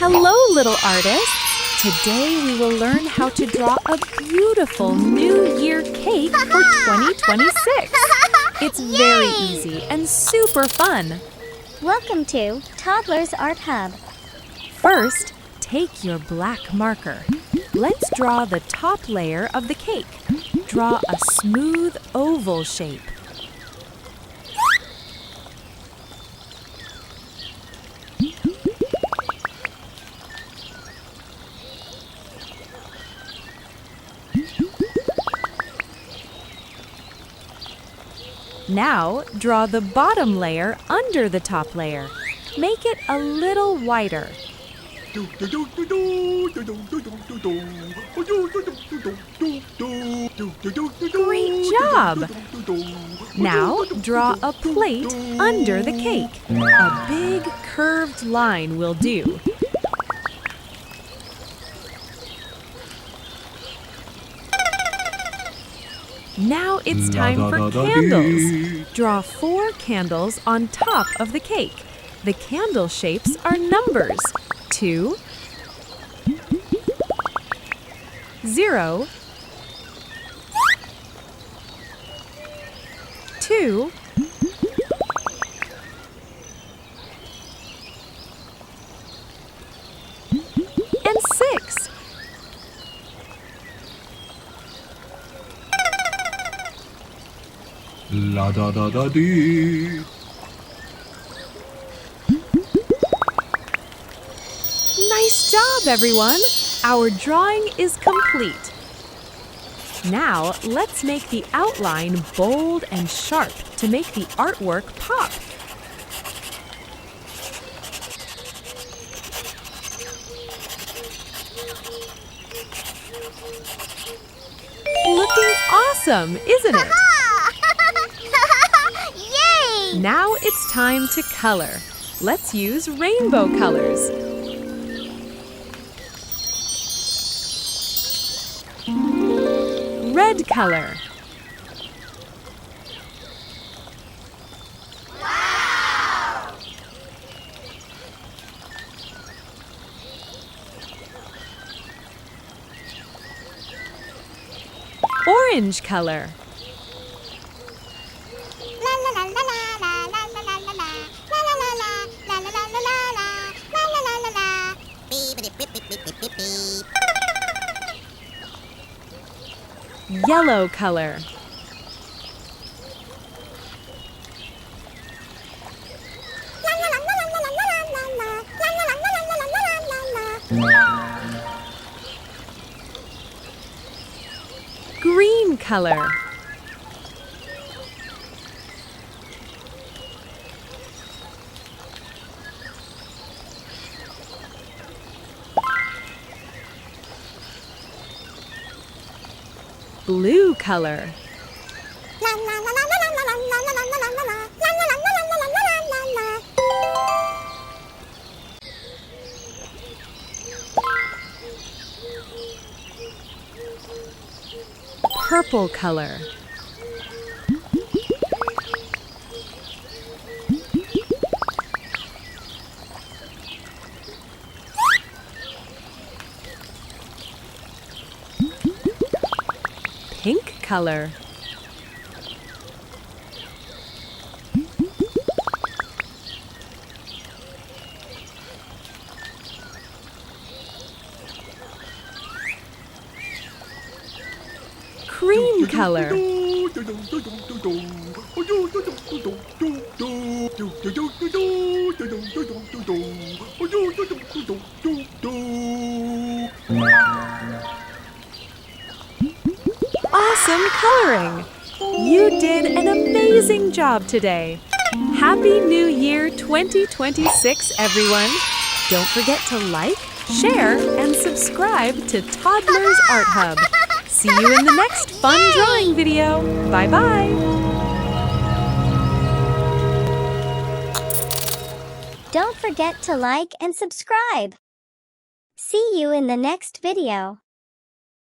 Hello, little artists! Today we will learn how to draw a beautiful New Year cake for 2026. It's very easy and super fun. Welcome to Toddlers Art Hub. First, take your black marker. Let's draw the top layer of the cake. Draw a smooth oval shape. Now, draw the bottom layer under the top layer. Make it a little wider. Great job! Now, draw a plate under the cake. A big curved line will do. Now it's time for candles. Draw 4 candles on top of the cake. The candle shapes are numbers. 2, 0, 2, and 6. La da da da dee. Nice job, everyone! Our drawing is complete. Now, let's make the outline bold and sharp to make the artwork pop. Looking awesome, isn't it? Yay! Now it's time to color. Let's use rainbow colors. Red color. Wow! Orange color. Yellow color. Green color. Blue color. Purple color. Pink color. Cream color. Awesome coloring! You did an amazing job today. Happy New Year 2026, everyone! Don't forget to like, share, and subscribe to Toddlers Art Hub. See you in the next fun drawing video. Bye-bye! Don't forget to like and subscribe. See you in the next video.